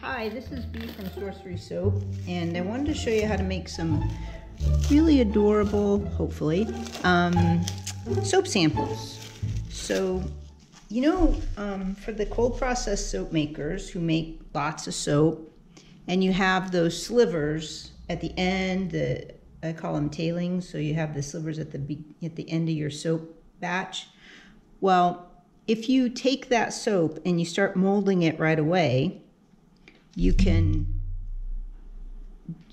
Hi, this is Bee from Sorcery Soap, and I wanted to show you how to make some really adorable, hopefully, soap samples. So, for the cold process soap makers who make lots of soap, and you have those slivers at the end, I call them tailings, so you have the slivers at the end of your soap batch. Well, if you take that soap and you start molding it right away, you can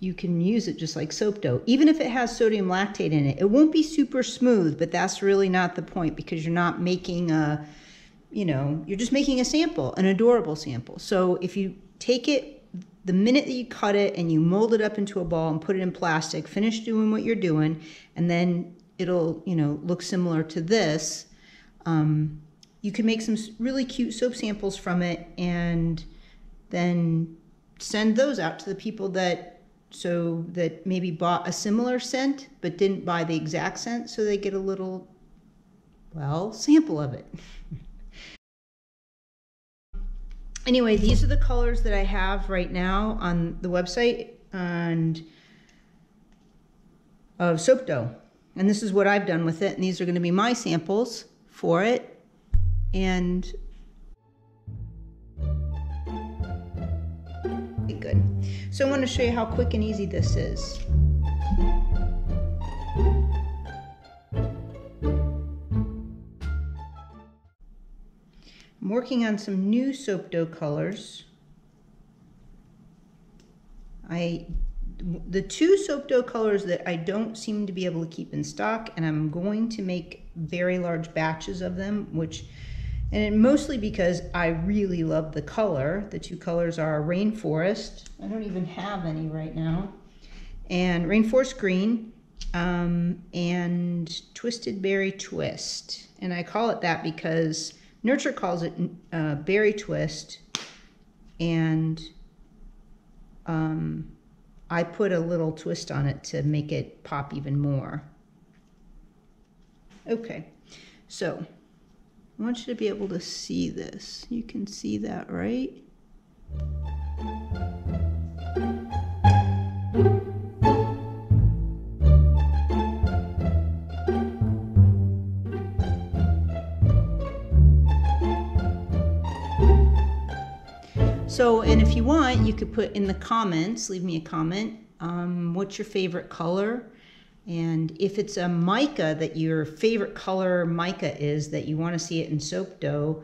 use it just like soap dough. Even if it has sodium lactate in it, it won't be super smooth, but that's really not the point, because you're not making you're just making a sample, an adorable sample. So if you take it the minute that you cut it and you mold it up into a ball and put it in plastic, finish doing what you're doing, and then it'll, look similar to this. You can make some really cute soap samples from it, and then send those out to the people that maybe bought a similar scent but didn't buy the exact scent, so they get a little, sample of it. Anyway, these are the colors that I have right now on the website of soap dough. And this is what I've done with it, and these are going to be my samples for it. And good. So I want to show you how quick and easy this is. I'm working on some new soap dough colors. The two soap dough colors that I don't seem to be able to keep in stock, and I'm going to make very large batches of them, and mostly because I really love the color. The two colors are Rainforest, I don't even have any right now, and Rainforest Green, and Twisted Berry Twist. And I call it that because Nurture calls it Berry Twist, and I put a little twist on it to make it pop even more. Okay, so I want you to be able to see this. You can see that, right? So, and if you want, you could put in the comments, leave me a comment, what's your favorite color? And if it's a mica that your favorite color mica is, that you want to see it in soap dough,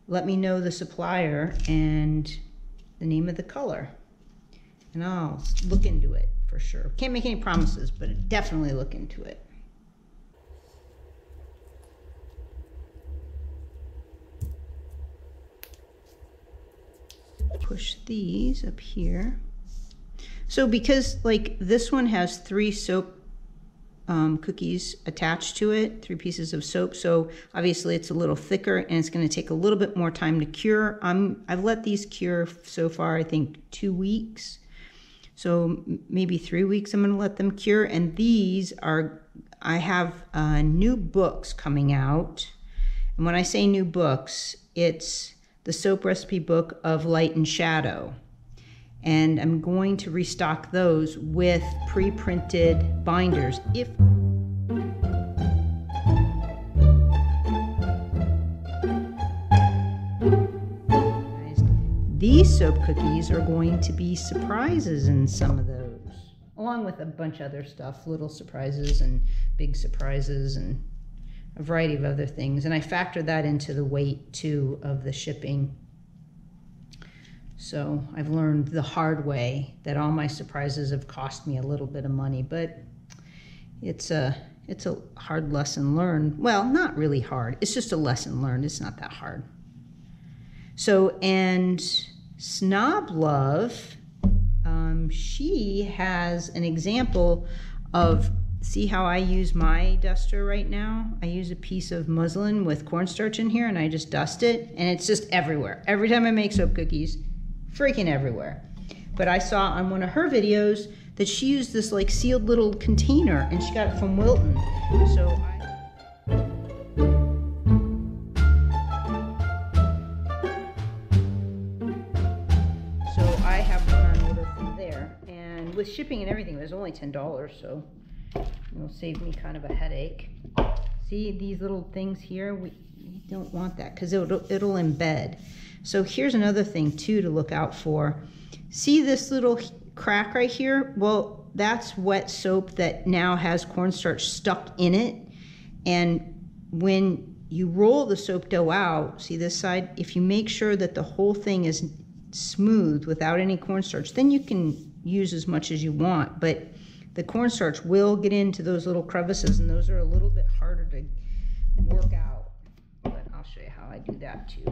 let me know the supplier and the name of the color, and I'll look into it for sure. Can't make any promises, but definitely look into it. Push these up here. So because this one has 3 soap cookies attached to it, 3 pieces of soap, so obviously it's a little thicker and it's going to take a little bit more time to cure. I've let these cure so far, I think 2 weeks, so maybe 3 weeks I'm going to let them cure. And these are, I have new books coming out, and when I say new books, it's the soap recipe book of Light and Shadow. And I'm going to restock those with pre-printed binders. These soap cookies are going to be surprises in some of those, along with a bunch of other stuff, little surprises and big surprises and a variety of other things. And I factor that into the weight too of the shipping. So I've learned the hard way that all my surprises have cost me a little bit of money, but it's a hard lesson learned. Well, not really hard. It's just a lesson learned. It's not that hard. So, and Snob Love, she has an example of, see how I use my duster right now? I use a piece of muslin with cornstarch in here, and I just dust it, and it's just everywhere. Every time I make soap cookies, freaking everywhere. But I saw on one of her videos that she used this sealed little container, and she got it from Wilton. So I and with shipping and everything, it was only $10, so it'll save me kind of a headache. See these little things here? We don't want that because it'll embed. So here's another thing too to look out for. See this little crack right here? Well, that's wet soap that now has cornstarch stuck in it. And when you roll the soap dough out, see this side? If you make sure that the whole thing is smooth without any cornstarch, then you can use as much as you want. But the cornstarch will get into those little crevices, and those are a little bit harder to work out. But I'll show you how I do that too.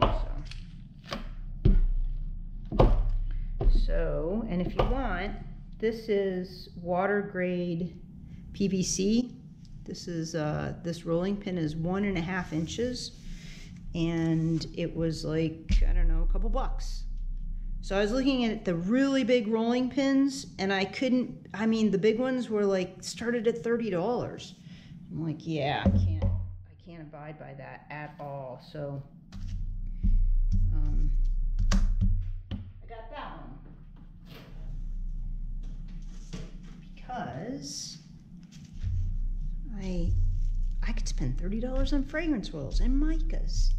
So, and if you want, this is water grade PVC. This is this rolling pin is 1.5 inches, and it was like, I don't know, a couple bucks. So I was looking at the really big rolling pins, and I couldn't. I mean, the big ones were like started at $30. I'm like, yeah, I can't abide by that at all. So I got that one because I could spend $30 on fragrance oils and micas.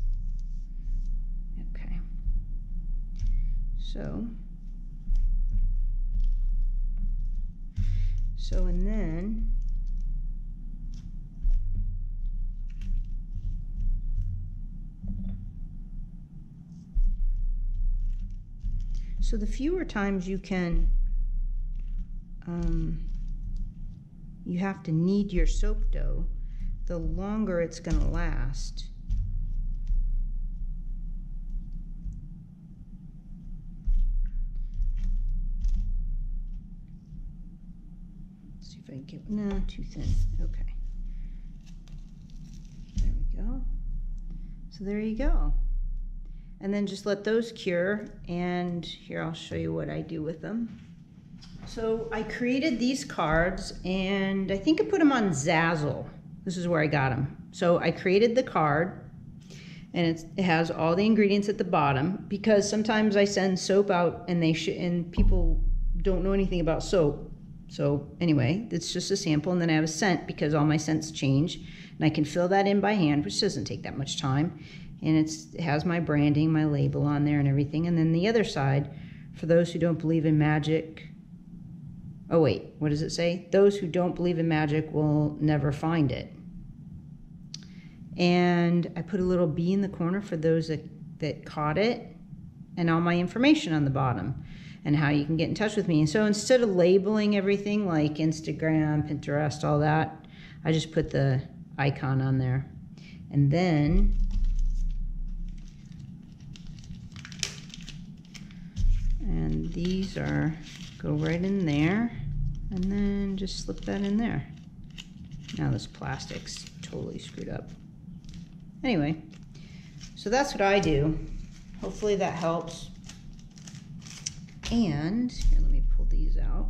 Okay. So and then so the fewer times you can you have to knead your soap dough, the longer it's going to last. Let's see if I can get, no, too thin. Okay. There we go. So there you go. And then just let those cure, and here I'll show you what I do with them. So I created these cards, and I think I put them on Zazzle. This is where I got them. So I created the card, and it has all the ingredients at the bottom, because sometimes I send soap out and and people don't know anything about soap. So anyway, it's just a sample, and then I have a scent because all my scents change, and I can fill that in by hand, which doesn't take that much time. And it has my branding, my label on there and everything. And then the other side, for those who don't believe in magic, oh wait, what does it say? Those who don't believe in magic will never find it. And I put a little bee in the corner for those that caught it, and all my information on the bottom and how you can get in touch with me. And so instead of labeling everything like Instagram, Pinterest, all that, I just put the icon on there. And then these go right in there, and then just slip that in there. Now this plastic's totally screwed up. Anyway, so that's what I do. Hopefully that helps. And here, let me pull these out.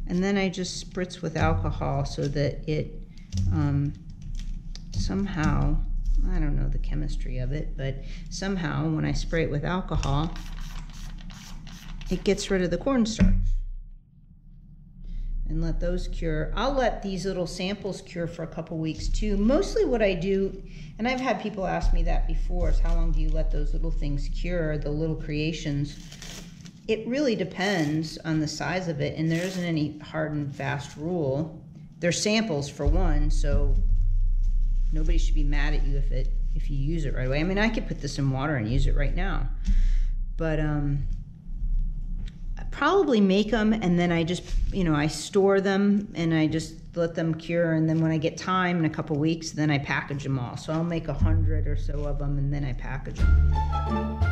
And then I just spritz with alcohol so that it somehow, I don't know the chemistry of it, but somehow when I spray it with alcohol, it gets rid of the cornstarch. And let those cure. I'll let these little samples cure for a couple weeks too. Mostly what I do, and I've had people ask me that before, is how long do you let those little things cure, the little creations? It really depends on the size of it, and there isn't any hard and fast rule. They're samples for one, so nobody should be mad at you if you use it right away. I mean, I could put this in water and use it right now, but probably make them, and then I just, I store them and I just let them cure, and then when I get time in a couple weeks, then I package them all. So I'll make 100 or so of them, and then I package them.